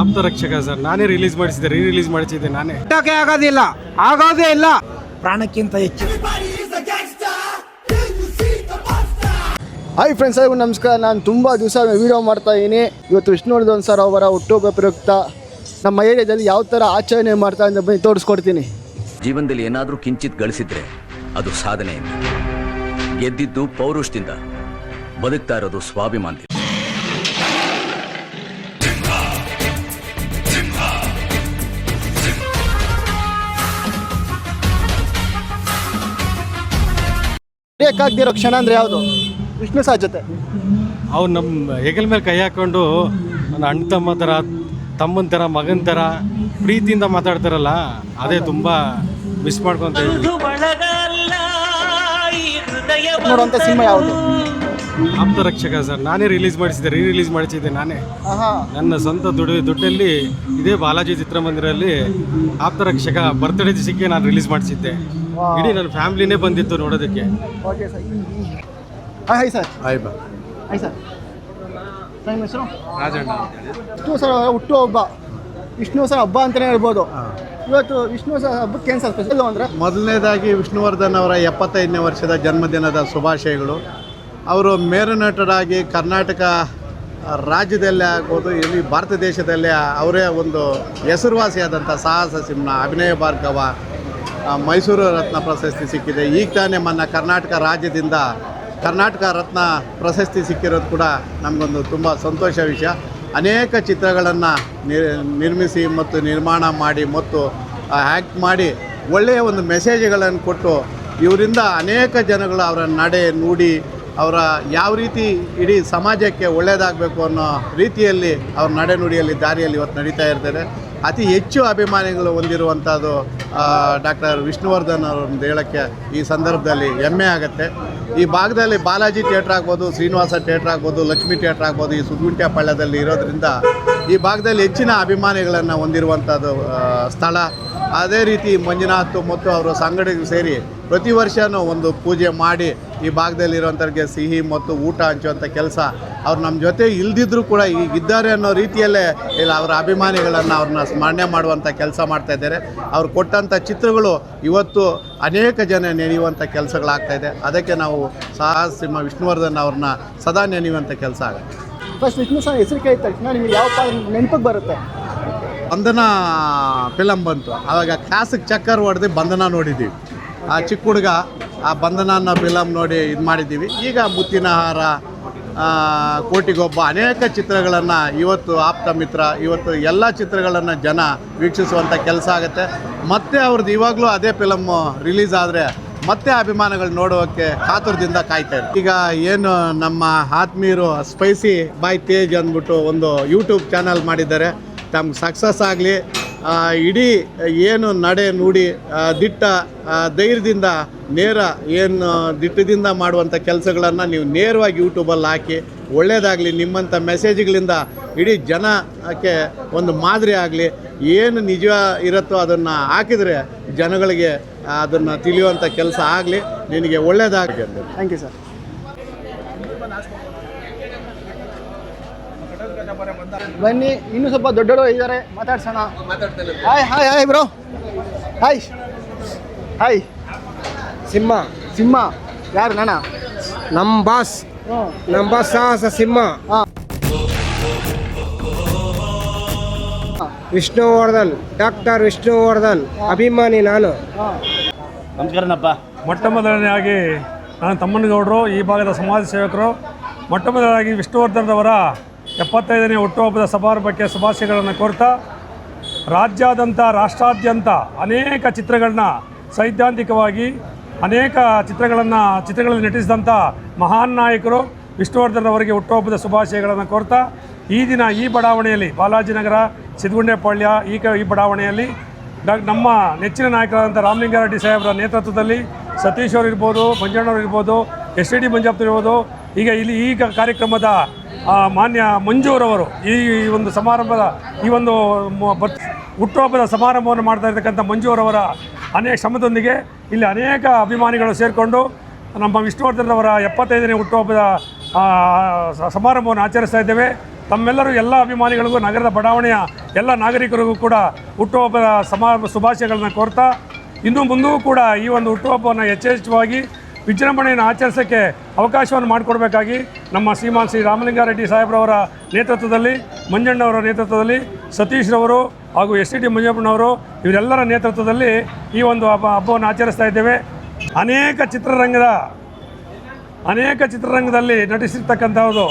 ಆಪ್ತರಕ್ಷಕ sir, ನಾನೇ release ಮಾಡಿಸಿದ್ದೆ, release ಮಾಡಿಸಿದ್ದೆ ನಾನೇ. ಆಗೋದೇ ಇಲ್ಲ ಪ್ರಾಣಕ್ಕಿಂತ ಹೆಚ್ಚು. ಹಾಯ್ ಫ್ರೆಂಡ್ಸ್, ಎಲ್ಲರಿಗೂ ನಮಸ್ಕಾರ. ನಾನು ತುಂಬ ದಿವಸ ವೀಡಿಯೋ ಮಾಡ್ತಾ ಇದ್ದೀನಿ. ಇವತ್ತು ವಿಷ್ಣುವರ್ಧನ್ ಸರ್ ಅವರ ಹುಟ್ಟುಹಬ್ಬ ಪ್ರಯುಕ್ತ ನಮ್ಮ ಏರಿಯಾದಲ್ಲಿ ಯಾವ ಥರ ಆಚರಣೆ ಮಾಡ್ತಾ ಅಂತ ಬನ್ನಿ ತೋರಿಸ್ಕೊಡ್ತೀನಿ. ಜೀವನದಲ್ಲಿ ಏನಾದರೂ ಕಿಂಚಿತ್ ಗಳಿಸಿದ್ರೆ ಅದು ಸಾಧನೆಯಿಂದ, ಗೆದ್ದಿದ್ದು ಪೌರುಷದಿಂದ, ಬದುಕ್ತಾ ಇರೋದು ಸ್ವಾಭಿಮಾನದಿಂದ. ಬೇಕಾಗದಿರೋ ಕ್ಷಣ ಅಂದರೆ ಯಾವುದು? ವಿಷ್ಣು ಸರ್ ಜೊತೆ ಅವ್ರು ನಮ್ಮ ಹೆಗಲ ಮೇಲೆ ಕೈ ಹಾಕ್ಕೊಂಡು ನನ್ನ ಅಣ್ಣ ತಮ್ಮ ಥರ, ತಮ್ಮನ ಥರ, ಮಗನ ಥರ ಪ್ರೀತಿಯಿಂದ ಮಾತಾಡ್ತಾರಲ್ಲ, ಅದೇ ತುಂಬ ಮಿಸ್ ಮಾಡ್ಕೊತ ಇದ್ವಿ. ನೋಡುವಂಥ ಸಿನಿಮಾ ಯಾವುದು? ಆಪ್ತರಕ್ಷಕ ಸರ್, ನಾನೇ ರಿಲೀಸ್ ಮಾಡಿಸಿದ್ದೆ ನಾನೇ. ನನ್ನ ಸ್ವಂತ ದುಡ್ಡಲ್ಲಿ ಇದೇ ಬಾಲಾಜಿ ಚಿತ್ರಮಂದಿರಲ್ಲಿ ಆಪ್ತರಕ್ಷಕ ಬರ್ತ್ಡೇ ದಿವಸಕ್ಕೆ ನಾನು ರಿಲೀಸ್ ಮಾಡಿಸಿದ್ದೆ. ಇಡೀ ನನ್ನ ಫ್ಯಾಮಿಲಿನೇ ಬಂದಿತ್ತು ನೋಡೋದಕ್ಕೆ. Okay sir. Hi sir. Hi ಬಾ. Hi sir. ನಿಮ್ಮ ಹೆಸರು? ರಾಜಣ್ಣ. ವಿಷ್ಣು ಸರ್ ಹುಟ್ಟು ಹಬ್ಬ, ವಿಷ್ಣು ಸರ್ ಹಬ್ಬ ಅಂತಲೇ ಹೇಳ್ಬೋದು. ಇವತ್ತು ವಿಷ್ಣು ಸರ್ ಹಬ್ಬಕ್ಕೆ ಏನು ಸರ್ ಸ್ಪೆಷಲ್ ಅಂದರೆ? ಮೊದಲನೇದಾಗಿ ವಿಷ್ಣುವರ್ಧನ್ ಅವರ 75ನೇ ವರ್ಷದ ಜನ್ಮದಿನದ ಶುಭಾಶಯಗಳು. ಅವರು ಮೇರುನಟರಾಗಿ ಕರ್ನಾಟಕ ರಾಜ್ಯದಲ್ಲೇ ಆಗ್ಬೋದು, ಇಲ್ಲಿ ಭಾರತ ದೇಶದಲ್ಲೇ ಅವರೇ ಒಂದು ಹೆಸರುವಾಸಿಯಾದಂಥ ಸಾಹಸ ಸಿಂಹ, ಅಭಿನಯ ಭಾರ್ಗವ, ಮೈಸೂರು ರತ್ನ ಪ್ರಶಸ್ತಿ ಸಿಕ್ಕಿದೆ. ಈಗ ತಾನೇ ಮೊನ್ನೆ ಕರ್ನಾಟಕ ರಾಜ್ಯದಿಂದ ಕರ್ನಾಟಕ ರತ್ನ ಪ್ರಶಸ್ತಿ ಸಿಕ್ಕಿರೋದು ಕೂಡ ನಮಗೊಂದು ತುಂಬ ಸಂತೋಷ ವಿಷಯ. ಅನೇಕ ಚಿತ್ರಗಳನ್ನು ನಿರ್ಮಿಸಿ ಮತ್ತು ನಿರ್ಮಾಣ ಮಾಡಿ ಮತ್ತು ಆ್ಯಕ್ಟ್ ಮಾಡಿ ಒಳ್ಳೆಯ ಒಂದು ಮೆಸೇಜ್ಗಳನ್ನು ಕೊಟ್ಟು ಇವರಿಂದ ಅನೇಕ ಜನಗಳು ಅವರ ನಡೆ ನುಡಿ, ಅವರ ಯಾವ ರೀತಿ ಇಡೀ ಸಮಾಜಕ್ಕೆ ಒಳ್ಳೆಯದಾಗಬೇಕು ಅನ್ನೋ ರೀತಿಯಲ್ಲಿ ಅವ್ರ ನಡೆ ನುಡಿಯಲ್ಲಿ ದಾರಿಯಲ್ಲಿ ಇವತ್ತು ನಡೀತಾ ಇರ್ತಾರೆ. ಅತಿ ಹೆಚ್ಚು ಅಭಿಮಾನಿಗಳು ಹೊಂದಿರುವಂಥದ್ದು ಡಾಕ್ಟರ್ ವಿಷ್ಣುವರ್ಧನ್ ಅವರೊಂದು ಹೇಳೋಕ್ಕೆ ಈ ಸಂದರ್ಭದಲ್ಲಿ ಹೆಮ್ಮೆ ಆಗುತ್ತೆ. ಈ ಭಾಗದಲ್ಲಿ ಬಾಲಾಜಿ ಥಿಯೇಟ್ರ್ ಆಗ್ಬೋದು, ಶ್ರೀನಿವಾಸ ಥಿಯೇಟ್ರ್ ಆಗ್ಬೋದು, ಲಕ್ಷ್ಮೀ ಥಿಯೇಟ್ರ್ ಆಗ್ಬೋದು, ಈ ಸುದ್ಗುಂಟೆಪಾಳ್ಯದಲ್ಲಿ ಇರೋದ್ರಿಂದ ಈ ಭಾಗದಲ್ಲಿ ಹೆಚ್ಚಿನ ಅಭಿಮಾನಿಗಳನ್ನು ಹೊಂದಿರುವಂಥದ್ದು ಸ್ಥಳ. ಅದೇ ರೀತಿ ಮಂಜುನಾಥ್ ಮತ್ತು ಅವರ ಸಂಘಟಕರು ಸೇರಿ ಪ್ರತಿ ವರ್ಷವೂ ಒಂದು ಪೂಜೆ ಮಾಡಿ ಈ ಭಾಗದಲ್ಲಿರುವಂಥವ್ರಿಗೆ ಸಿಹಿ ಮತ್ತು ಊಟ ಹಂಚುವಂಥ ಕೆಲಸ ಅವ್ರು ನಮ್ಮ ಜೊತೆ ಇಲ್ದಿದ್ರೂ ಕೂಡ ಈಗಿದ್ದಾರೆ ಅನ್ನೋ ರೀತಿಯಲ್ಲೇ ಇಲ್ಲ ಅವರ ಅಭಿಮಾನಿಗಳನ್ನು ಅವ್ರನ್ನ ಸ್ಮರಣೆ ಮಾಡುವಂಥ ಕೆಲಸ ಮಾಡ್ತಾಯಿದ್ದಾರೆ. ಅವ್ರು ಕೊಟ್ಟಂಥ ಚಿತ್ರಗಳು ಇವತ್ತು ಅನೇಕ ಜನ ನೆನೆಯುವಂಥ ಕೆಲಸಗಳಾಗ್ತಾಯಿದೆ. ಅದಕ್ಕೆ ನಾವು ಸಾಹಸ ಸಿಂಹ ವಿಷ್ಣುವರ್ಧನ್ ಅವ್ರನ್ನ ಸದಾ ನೆನೆಯುವಂಥ ಕೆಲಸ ಆಗುತ್ತೆ. ಫಸ್ಟ್ ವಿಷ್ಣು ಸರ್ ಹೆಸರು ಕೇಳಿದ ತಕ್ಷಣ ನಿಮಗೆ ಯಾವ ನೆನಪಿಗೆ ಬರುತ್ತೆ? ಬಂಧನ ಫಿಲಮ್ ಬಂತು, ಆವಾಗ ಕ್ಲಾಸಿಗೆ ಚಕ್ಕರ್ ಹೊಡೆದು ಬಂಧನ ನೋಡಿದ್ದೀವಿ. ಆ ಚಿಕ್ಕ ಹುಡುಗ ಆ ಬಂಧನ ಅನ್ನೋ ಫಿಲಮ್ ನೋಡಿ ಇದು ಮಾಡಿದ್ದೀವಿ. ಈಗ ಮುತ್ತಿನ ಹಾರ, ಕೋಟಿಗೊಬ್ಬ, ಅನೇಕ ಚಿತ್ರಗಳನ್ನು ಇವತ್ತು ಆಪ್ತ ಮಿತ್ರ, ಇವತ್ತು ಎಲ್ಲ ಚಿತ್ರಗಳನ್ನು ಜನ ವೀಕ್ಷಿಸುವಂಥ ಕೆಲಸ ಆಗುತ್ತೆ. ಮತ್ತು ಅವ್ರದ್ದು ಇವಾಗಲೂ ಅದೇ ಫಿಲಮ್ಮು ರಿಲೀಸ್ ಆದರೆ ಮತ್ತೆ ಅಭಿಮಾನಿಗಳು ನೋಡೋಕ್ಕೆ ಕಾತುರದಿಂದ ಕಾಯ್ತಾರೆ. ಈಗ ಏನು ನಮ್ಮ ಆತ್ಮೀಯರು ಸ್ಪೈಸಿ ಬಾಯ್ ತೇಜ್ ಅಂದ್ಬಿಟ್ಟು ಒಂದು ಯೂಟ್ಯೂಬ್ ಚಾನಲ್ ಮಾಡಿದ್ದಾರೆ. ತಮ್ಮ ಸಕ್ಸಸ್ ಆಗಲಿ, ಇಡೀ ಏನು ನಡೆ ನುಡಿ ದಿಟ್ಟ ಧೈರ್ಯದಿಂದ ದಿಟ್ಟದಿಂದ ಮಾಡುವಂಥ ಕೆಲಸಗಳನ್ನು ನೀವು ನೇರವಾಗಿ ಯೂಟ್ಯೂಬಲ್ಲಿ ಹಾಕಿ ಒಳ್ಳೆಯದಾಗಲಿ. ನಿಮ್ಮಂಥ ಮೆಸೇಜ್ಗಳಿಂದ ಇಡೀ ಜನಕ್ಕೆ ಒಂದು ಮಾದರಿ ಆಗಲಿ. ಏನು ನಿಜ ಇರುತ್ತೋ ಅದನ್ನು ಹಾಕಿದರೆ ಜನಗಳಿಗೆ ಅದನ್ನು ತಿಳಿಯುವಂಥ ಕೆಲಸ ಆಗಲಿ. ನಿನಗೆ ಒಳ್ಳೆಯದಾಗಲಿ ಅಂತ. Thank you sir. ಬನ್ನಿ, ಇನ್ನೂ ಸ್ವಲ್ಪ ದೊಡ್ಡವರು ಇದ್ದಾರೆ, ಮಾತಾಡ್ಸೋಣ. Hi hi hi bro. Hi hi. Simha ಯಾರು? ನಾನಾ? ನಮ್ಮ ಬಾಸ್ ಸಾಹಸ ಸಿಂಹ ವಿಷ್ಣುವರ್ಧನ್, ಡಾಕ್ಟರ್ ವಿಷ್ಣುವರ್ಧನ್ ಅಭಿಮಾನಿ ನಾನು. ನಮಸ್ಕಾರನಪ್ಪ. ಮೊಟ್ಟ ಮೊದಲನೆಯಾಗಿ ನಾನು ತಮ್ಮನಗೌಡರು, ಈ ಭಾಗದ ಸಮಾಜ ಸೇವಕರು. ಮೊಟ್ಟ ಮೊದಲಾಗಿ ವಿಷ್ಣುವರ್ಧನ್ ಅವರ 75ನೇ ಹುಟ್ಟುಹಬ್ಬದ ಸಮಾರಂಭಕ್ಕೆ ಶುಭಾಶಯಗಳನ್ನು ಕೋರ್ತಾ, ರಾಜ್ಯಾದ್ಯಂತ ರಾಷ್ಟ್ರಾದ್ಯಂತ ಅನೇಕ ಚಿತ್ರಗಳನ್ನ ಸೈದ್ಧಾಂತಿಕವಾಗಿ ಅನೇಕ ಚಿತ್ರಗಳಲ್ಲಿ ನಟಿಸಿದಂಥ ಮಹಾನ್ ನಾಯಕರು ವಿಷ್ಣುವರ್ಧನ್ ಅವರಿಗೆ ಹುಟ್ಟುಹಬ್ಬದ ಶುಭಾಶಯಗಳನ್ನು ಕೋರ್ತಾ, ಈ ದಿನ ಈ ಬಡಾವಣೆಯಲ್ಲಿ ಬಾಲಾಜಿನಗರ ಸಿದ್ಗುಂಟೆಪಾಳ್ಯ ಈ ಬಡಾವಣೆಯಲ್ಲಿ ನಮ್ಮ ನೆಚ್ಚಿನ ನಾಯಕರಾದಂಥ ರಾಮಲಿಂಗಾರೆಡ್ಡಿ ಸಾಹೇಬರ ನೇತೃತ್ವದಲ್ಲಿ ಸತೀಶ್ ಅವರು ಇರ್ಬೋದು, ಮಂಜಣ್ಣವ್ರು ಇರ್ಬೋದು, STD ಮಂಜಪ್ಪ ಇರ್ಬೋದು, ಈಗ ಕಾರ್ಯಕ್ರಮದ ಮಾನ್ಯ ಮಂಜೂರವರು ಈ ಒಂದು ಸಮಾರಂಭದ ಈ ಒಂದು ಹುಟ್ಟುಹಬ್ಬದ ಸಮಾರಂಭವನ್ನು ಮಾಡ್ತಾ ಇರ್ತಕ್ಕಂಥ ಮಂಜೂರವರ ಅನೇಕ ಶ್ರಮದೊಂದಿಗೆ ಇಲ್ಲಿ ಅನೇಕ ಅಭಿಮಾನಿಗಳು ಸೇರಿಕೊಂಡು ನಮ್ಮ ವಿಷ್ಣುವರ್ಧನ್ ಅವರ 75ನೇ ಹುಟ್ಟುಹಬ್ಬದ ಸಮಾರಂಭವನ್ನು ಆಚರಿಸ್ತಾ ಇದ್ದೇವೆ. ತಮ್ಮೆಲ್ಲರೂ ಎಲ್ಲ ಅಭಿಮಾನಿಗಳಿಗೂ ನಗರದ ಬಡಾವಣೆಯ ಎಲ್ಲ ನಾಗರಿಕರಿಗೂ ಕೂಡ ಹುಟ್ಟುಹಬ್ಬದ ಶುಭಾಶಯಗಳನ್ನ ಕೋರ್ತಾ ಇನ್ನು ಮುಂದೂ ಕೂಡ ಈ ಒಂದು ಹುಟ್ಟುಹಬ್ಬವನ್ನು ಯಥೇಚ್ಛವಾಗಿ ವಿಜೃಂಭಣೆಯನ್ನು ಆಚರಿಸೋಕ್ಕೆ ಅವಕಾಶವನ್ನು ಮಾಡಿಕೊಡ್ಬೇಕಾಗಿ ನಮ್ಮ ಶ್ರೀಮಾನ್ ಶ್ರೀ ರಾಮಲಿಂಗಾರೆಡ್ಡಿ ಸಾಹೇಬ್ರವರ ನೇತೃತ್ವದಲ್ಲಿ, ಮಂಜಣ್ಣವರ ನೇತೃತ್ವದಲ್ಲಿ, ಸತೀಶ್ರವರು ಹಾಗೂ SCT ಮಂಜಪ್ಪನವರು ಇವರೆಲ್ಲರ ನೇತೃತ್ವದಲ್ಲಿ ಈ ಒಂದು ಹಬ್ಬವನ್ನು ಆಚರಿಸ್ತಾ ಇದ್ದೇವೆ. ಅನೇಕ ಚಿತ್ರರಂಗದಲ್ಲಿ ನಟಿಸಿರ್ತಕ್ಕಂಥದ್ದು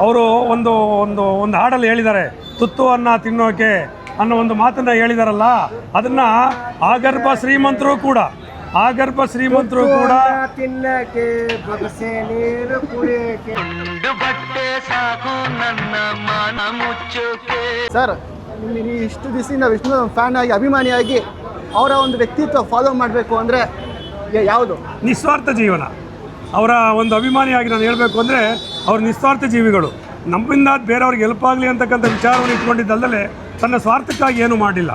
ಅವರು ಒಂದು ಒಂದು ಒಂದು ಹಾಡಲ್ಲಿ ಹೇಳಿದ್ದಾರೆ, ತುತ್ತು ಅನ್ನ ತಿನ್ನೋಕೆ ಅನ್ನೋ ಒಂದು ಮಾತನ್ನು ಹೇಳಿದಾರಲ್ಲ, ಅದನ್ನು ಆಗರ್ಭ ಶ್ರೀಮಂತರು ಕೂಡ ತಿನ್ನಕ್ಕೆ ಬಗಸೆ ನೀರು ಕುಡಿಯಕ್ಕೆ. ಸರ್, ನೀವು ಇಷ್ಟು ದಿವಸದಿಂದ ವಿಷ್ಣು ಫ್ಯಾನ್ ಆಗಿ ಅಭಿಮಾನಿಯಾಗಿ ಅವರ ಒಂದು ವ್ಯಕ್ತಿತ್ವ ಫಾಲೋ ಮಾಡಬೇಕು ಅಂದರೆ ಯಾವುದು? ನಿಸ್ವಾರ್ಥ ಜೀವನ. ಅವರ ಒಂದು ಅಭಿಮಾನಿಯಾಗಿ ನಾನು ಹೇಳಬೇಕು ಅಂದರೆ ಅವರು ನಿಸ್ವಾರ್ಥ ಜೀವಿಗಳು. ನಮ್ಮಿಂದ ಬೇರೆಯವ್ರಿಗೆ ಹೆಲ್ಪ್ ಆಗಲಿ ಅಂತಕ್ಕಂಥ ವಿಚಾರವನ್ನು ಇಟ್ಕೊಂಡಿದ್ದಲ್ಲದೆ ತನ್ನ ಸ್ವಾರ್ಥಕ್ಕಾಗಿ ಏನೂ ಮಾಡಿಲ್ಲ.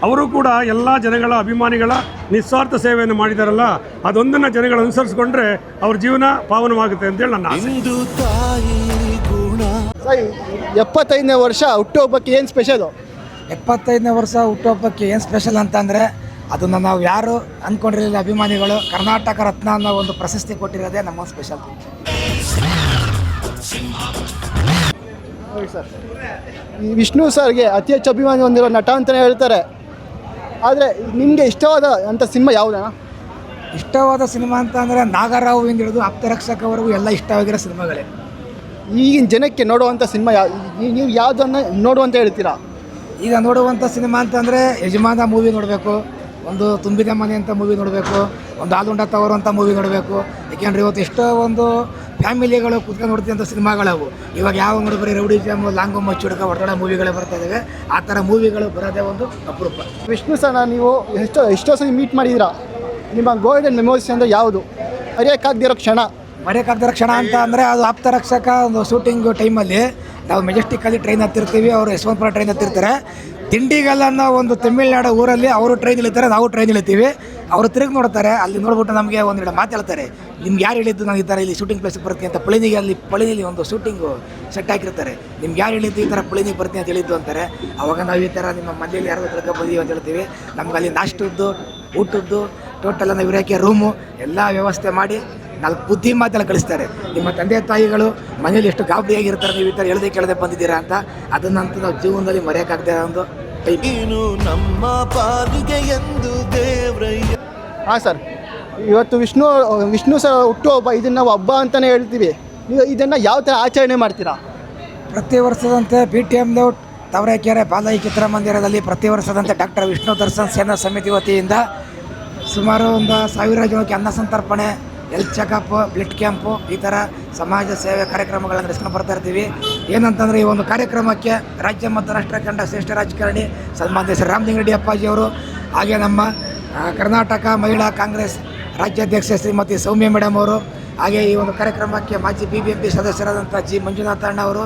ಅವರು ಕೂಡ ಎಲ್ಲ ಜನಗಳ ಅಭಿಮಾನಿಗಳ ನಿಸ್ವಾರ್ಥ ಸೇವೆಯನ್ನು ಮಾಡಿದಾರಲ್ಲ, ಅದೊಂದನ್ನು ಜನಗಳು ಅನುಸರಿಸಿಕೊಂಡ್ರೆ ಅವ್ರ ಜೀವನ ಪಾವನವಾಗುತ್ತೆ ಅಂತೇಳಿ ನನ್ನ ಆಸೆ. ಸರ್, 75ನೇ ವರ್ಷ ಹುಟ್ಟುಹಬ್ಬಕ್ಕೆ ಏನು ಸ್ಪೆಷಲು? 75ನೇ ವರ್ಷ ಹುಟ್ಟುಹಬ್ಬಕ್ಕೆ ಏನು ಸ್ಪೆಷಲ್ ಅಂತಂದರೆ ಅದನ್ನು ನಾವು ಯಾರು ಅಂದ್ಕೊಂಡಿರಲಿಲ್ಲ. ಅಭಿಮಾನಿಗಳು ಕರ್ನಾಟಕ ರತ್ನ ಅನ್ನೋ ಒಂದು ಪ್ರಶಸ್ತಿ ಕೊಟ್ಟಿರೋದೇ ನಮ್ಮ ಸ್ಪೆಷಲ್. ನೋಡಿ ಸರ್, ಈ ವಿಷ್ಣು ಸರ್ಗೆ ಅತಿ ಹೆಚ್ಚು ಅಭಿಮಾನಿ ಹೊಂದಿರೋ ನಟ ಅಂತಲೇ ಹೇಳ್ತಾರೆ. ಆದರೆ ನಿಮಗೆ ಇಷ್ಟವಾದ ಅಂಥ ಸಿನಿಮಾ ಯಾವುದಣ್ಣ? ಇಷ್ಟವಾದ ಸಿನಿಮಾ ಅಂತ ಅಂದರೆ ನಾಗರಾವಿಂದ ಹಿಡಿದು ಆಪ್ತರಕ್ಷಕವರೆಗೂ ಎಲ್ಲ ಇಷ್ಟವಾಗಿರೋ ಸಿನಿಮಾಗಳೇ. ಈಗಿನ ಜನಕ್ಕೆ ನೋಡುವಂಥ ಸಿನಿಮಾ ನೀವು ಯಾವುದನ್ನು ನೋಡುವಂತ ಹೇಳ್ತೀರಾ? ಈಗ ನೋಡುವಂಥ ಸಿನಿಮಾ ಅಂತಂದರೆ ಯಜಮಾನ ಮೂವಿ ನೋಡಬೇಕು, ಒಂದು ತುಂಬಿದ ಮನೆ ಅಂತ ಮೂವಿ ನೋಡಬೇಕು, ಒಂದು ಆಲುಂಡ ತವರು ಅಂತ ಮೂವಿ ನೋಡಬೇಕು. ಏಕೆಂದರೆ ಇವತ್ತು ಎಷ್ಟೋ ಒಂದು ಫ್ಯಾಮಿಲಿಗಳು ಕೂತ್ಕೊಂಡು ನೋಡ್ತಿದ್ದಂಥ ಸಿನಿಮಾಗಳವು. ಇವಾಗ ಯಾವ ನೋಡಿಬರೀ ರೌಡಿ ಜಾಮು, ಲಾಂಗು ಮಚ್ಚು ಹುಡುಗ ಹೊರಗಡೆ ಮೂವಿಗಳೇ ಬರ್ತಾ ಇದ್ದಾವೆ. ಆ ಥರ ಮೂವಿಗಳು ಬರೋದೇ ಒಂದು ಅಪರೂಪ. ವಿಷ್ಣು ಸರ್, ನೀವು ಎಷ್ಟೋ ಸಲ ಮೀಟ್ ಮಾಡಿದ್ದೀರಾ. ನಿಮ್ಮ ಗೋಲ್ಡನ್ ಮೆಮೊರೀಸ್ ಅಂದರೆ ಯಾವುದು? ಮರೆಯೋಕ್ಕಾಗದಿರೋ ಕ್ಷಣ ಕ್ಷಣ ಅಂತ ಅಂದರೆ ಅದು ಆಪ್ತರಕ್ಷಕ ಒಂದು ಶೂಟಿಂಗ್ ಟೈಮಲ್ಲಿ ನಾವು ಮೆಜೆಸ್ಟಿಕ್ಕಲ್ಲಿ ಟ್ರೈನ್ ಹತ್ತಿರ್ತೀವಿ, ಅವರು ಯಶವಂತಪುರ ಟ್ರೈನ್ ಹತ್ತಿರ್ತಾರೆ. ದಿಂಡಿಗಲ್ ಅನ್ನೋ ಒಂದು ತಮಿಳ್ನಾಡು ಊರಲ್ಲಿ ಅವರು ಟ್ರೈನ್ ಇಳಿತಾರೆ, ನಾವು ಟ್ರೈನ್ ಇಳಿತೀವಿ. ಅವರು ತಿರುಗಿ ನೋಡ್ತಾರೆ, ಅಲ್ಲಿ ನೋಡ್ಬಿಟ್ಟು ನಮಗೆ ಒಂದೆರಡು ಮಾತಾಡ್ತಾರೆ, ನಿಮ್ಗೆ ಯಾರು ಹೇಳಿದ್ದು ನಾನು ಈ ಥರ ಇಲ್ಲಿ ಶೂಟಿಂಗ್ ಪ್ಲೇಸಿಗೆ ಬರ್ತೀನಿ ಅಂತ. ಪಳಿನಿಲಿ ಒಂದು ಶೂಟಿಂಗು ಸೆಟ್ ಹಾಕಿರ್ತಾರೆ, ನಿಮ್ಗೆ ಯಾರು ಹೇಳಿದ್ದು ಈ ಥರ ಪಳಿನಿಗೆ ಬರ್ತೀನಿ ಅಂತ ಹೇಳಿದ್ದು ಅಂತಾರೆ. ಅವಾಗ ನಾವು ಈ ಥರ ನಿಮ್ಮ ಮನೇಲಿ ಯಾರು ತಿಳ್ಕೊಬೋದೀವಿ ಅಂತ ಹೇಳ್ತೀವಿ. ನಮ್ಗೆ ಅಲ್ಲಿ ನಾಷ್ಟದ್ದು, ಊಟದ್ದು, ಟೋಟಲ್ ನಾವು ಇರೋಕ್ಕೆ ರೂಮು ಎಲ್ಲ ವ್ಯವಸ್ಥೆ ಮಾಡಿ 4 ಬುದ್ಧಿ ಮಾತೆಲ್ಲ ಕಳಿಸ್ತಾರೆ. ನಿಮ್ಮ ತಂದೆ ತಾಯಿಗಳು ಮನೇಲಿ ಎಷ್ಟು ಗಾಬರಿಯಾಗಿರ್ತಾರೆ, ನೀವು ಈ ಥರ ಕೇಳದೆ ಬಂದಿದ್ದೀರಾ ಅಂತ. ಅದನ್ನಂತೂ ನಾವು ಜೀವನದಲ್ಲಿ ಮರೆಯೋಕ್ಕಾಗದೇ ಒಂದು ಟೈಪ್. ನಮ್ಮ ಪಾಲಿಗೆ ಎಂದು ದೇವ್ರಯ್ಯ. ಹಾಂ ಸರ್, ಇವತ್ತು ವಿಷ್ಣು ಸರ್ ಹುಟ್ಟುಹಬ್ಬ, ಇದನ್ನು ನಾವು ಹಬ್ಬ ಅಂತಲೇ ಹೇಳ್ತೀವಿ. ನೀವು ಇದನ್ನು ಯಾವ ಥರ ಆಚರಣೆ ಮಾಡ್ತೀರಾ? ಪ್ರತಿ ವರ್ಷದಂತೆ BTM ಲೇಔಟ್ ತಾವರೆಕೆರೆ ಬಾಲಾಜಿ ಚಿತ್ರಮಂದಿರದಲ್ಲಿ ಪ್ರತಿ ವರ್ಷದಂತೆ ಡಾಕ್ಟರ್ ವಿಷ್ಣು ದರ್ಶನ್ ಸೇನಾ ಸಮಿತಿ ವತಿಯಿಂದ ಸುಮಾರು ಒಂದು 1000 ಜನಕ್ಕೆ ಅನ್ನ ಸಂತರ್ಪಣೆ, ಹೆಲ್ತ್ ಚೆಕಪ್, ಬ್ಲಡ್ ಕ್ಯಾಂಪು, ಈ ಥರ ಸಮಾಜ ಸೇವೆ ಕಾರ್ಯಕ್ರಮಗಳನ್ನು ನಡೆಸ್ಕೊಂಡು ಬರ್ತಾ ಇರ್ತೀವಿ. ಏನಂತಂದರೆ ಈ ಒಂದು ಕಾರ್ಯಕ್ರಮಕ್ಕೆ ರಾಜ್ಯ ಮತ್ತು ರಾಷ್ಟ್ರ ಕಂಡ ಶ್ರೇಷ್ಠ ರಾಜಕಾರಣಿ ಸನ್ಮಾನ್ಯ ಶ್ರೀ ರಾಮಲಿಂಗಾರೆಡ್ಡಿ ಅಪ್ಪಾಜಿಯವರು, ಹಾಗೆ ನಮ್ಮ ಕರ್ನಾಟಕ ಮಹಿಳಾ ಕಾಂಗ್ರೆಸ್ ರಾಜ್ಯಾಧ್ಯಕ್ಷೆ ಶ್ರೀಮತಿ ಸೌಮ್ಯ ಮೇಡಮ್ ಅವರು, ಹಾಗೆ ಈ ಒಂದು ಕಾರ್ಯಕ್ರಮಕ್ಕೆ ಮಾಜಿ BBMP ಸದಸ್ಯರಾದಂಥ G ಮಂಜುನಾಥ ಅಣ್ಣ ಅವರು,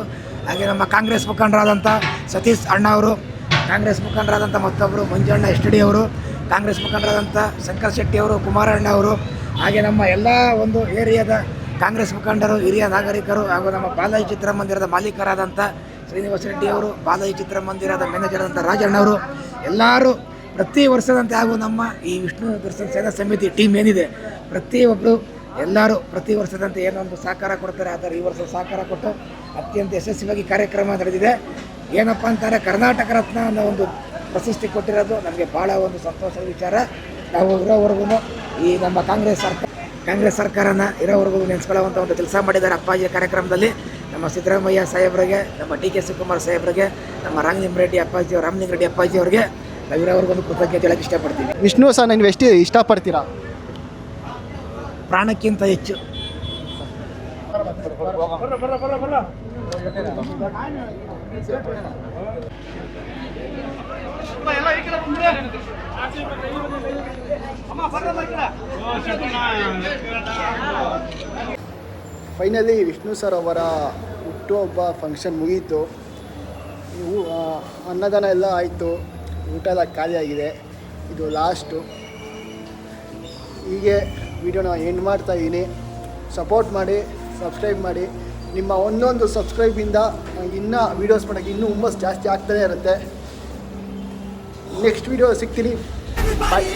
ಹಾಗೆ ನಮ್ಮ ಕಾಂಗ್ರೆಸ್ ಮುಖಂಡರಾದಂಥ ಸತೀಶ್ ಅಣ್ಣ ಅವರು, ಕಾಂಗ್ರೆಸ್ ಮುಖಂಡರಾದಂಥ ಮತ್ತೊಬ್ಬರು ಮಂಜಣ್ಣ STD ಅವರು, ಕಾಂಗ್ರೆಸ್ ಮುಖಂಡರಾದಂಥ ಶಂಕರ್ ಶೆಟ್ಟಿ ಅವರು, ಕುಮಾರಣ್ಣ ಅವರು, ಹಾಗೆ ನಮ್ಮ ಎಲ್ಲ ಒಂದು ಏರಿಯಾದ ಕಾಂಗ್ರೆಸ್ ಮುಖಂಡರು, ಹಿರಿಯ ನಾಗರಿಕರು, ಹಾಗೂ ನಮ್ಮ ಬಾಲಾಜಿ ಚಿತ್ರಮಂದಿರದ ಮಾಲೀಕರಾದಂಥ ಶ್ರೀನಿವಾಸ ರೆಡ್ಡಿ ಅವರು, ಬಾಲಾಜಿ ಚಿತ್ರಮಂದಿರದ ಮ್ಯಾನೇಜರ್ ಆದಂಥ ರಾಜಣ್ಣವರು, ಎಲ್ಲರೂ ಪ್ರತಿ ವರ್ಷದಂತೆ ಹಾಗೂ ನಮ್ಮ ಈ ವಿಷ್ಣು ದರ್ಶನ್ ಸೇನಾ ಸಮಿತಿ ಟೀಮ್ ಏನಿದೆ, ಪ್ರತಿಯೊಬ್ಬರು ಎಲ್ಲರೂ ಪ್ರತಿ ವರ್ಷದಂತೆ ಏನೊಂದು ಸಹಕಾರ ಕೊಡ್ತಾರೆ. ಆ ಥರ ಈ ವರ್ಷ ಸಹಕಾರ ಕೊಟ್ಟು ಅತ್ಯಂತ ಯಶಸ್ವಿಯಾಗಿ ಕಾರ್ಯಕ್ರಮ ನಡೆದಿದೆ. ಏನಪ್ಪ ಅಂತಾರೆ, ಕರ್ನಾಟಕ ರತ್ನ ಅನ್ನೋ ಒಂದು ಪ್ರಶಸ್ತಿ ಕೊಟ್ಟಿರೋದು ನಮಗೆ ಭಾಳ ಒಂದು ಸಂತೋಷದ ವಿಚಾರ. ನಾವು ಇರೋವರೆಗೂ ಈ ನಮ್ಮ ಕಾಂಗ್ರೆಸ್ ಸರ್ಕಾರನ ಇರೋವರೆಗೂ ನೆನೆಸ್ಕೊಳ್ಳುವಂಥ ಒಂದು ಕೆಲಸ ಮಾಡಿದ್ದಾರೆ ಅಪ್ಪಾಜಿ ಕಾರ್ಯಕ್ರಮದಲ್ಲಿ. ನಮ್ಮ ಸಿದ್ದರಾಮಯ್ಯ ಸಾಹೇಬ್ರಿಗೆ, ನಮ್ಮ DK ಶಿವಕುಮಾರ್ ಸಾಹೇಬ್ರಿಗೆ, ನಮ್ಮ ರಾಮಲಿಂಗಾರೆಡ್ಡಿ ಅಪ್ಪಾಜಿ ಅವರಿಗೆ ನಾವು ಇರೋವರೆಗೂ ಒಂದು ಕೃತಜ್ಞತೆ ಹೇಳಕ್ಕೆ ಇಷ್ಟಪಡ್ತೀವಿ. ವಿಷ್ಣು ಸರ್, ನೀವು ಎಷ್ಟು ಇಷ್ಟಪಡ್ತೀರಾ? ಪ್ರಾಣಕ್ಕಿಂತ ಹೆಚ್ಚು. ಫೈನಲಿ ವಿಷ್ಣು ಸರ್ ಅವರ ಹುಟ್ಟುಹಬ್ಬ ಫಂಕ್ಷನ್ ಮುಗೀತು. ಅನ್ನದಾನ ಎಲ್ಲ ಆಯಿತು, ಊಟ ಎಲ್ಲ ಖಾಲಿಯಾಗಿದೆ. ಇದು ಲಾಸ್ಟು. ಹೀಗೆ ವಿಡಿಯೋನ ಎಂಡ್ ಮಾಡ್ತಾಯಿದ್ದೀನಿ. ಸಪೋರ್ಟ್ ಮಾಡಿ, ಸಬ್ಸ್ಕ್ರೈಬ್ ಮಾಡಿ. ನಿಮ್ಮ ಒಂದೊಂದು ಸಬ್ಸ್ಕ್ರೈಬಿಂದ ಇನ್ನೂ ವೀಡಿಯೋಸ್ ಮಾಡೋಕ್ಕೆ ಇನ್ನೂ ಹುಮ್ಮಸ್ ಜಾಸ್ತಿ ಆಗ್ತಾನೆ ಇರುತ್ತೆ. ನೆಕ್ಸ್ಟ್ ವೀಡಿಯೋ ಸಿಗ್ತೀನಿ. ಬಾಯ್.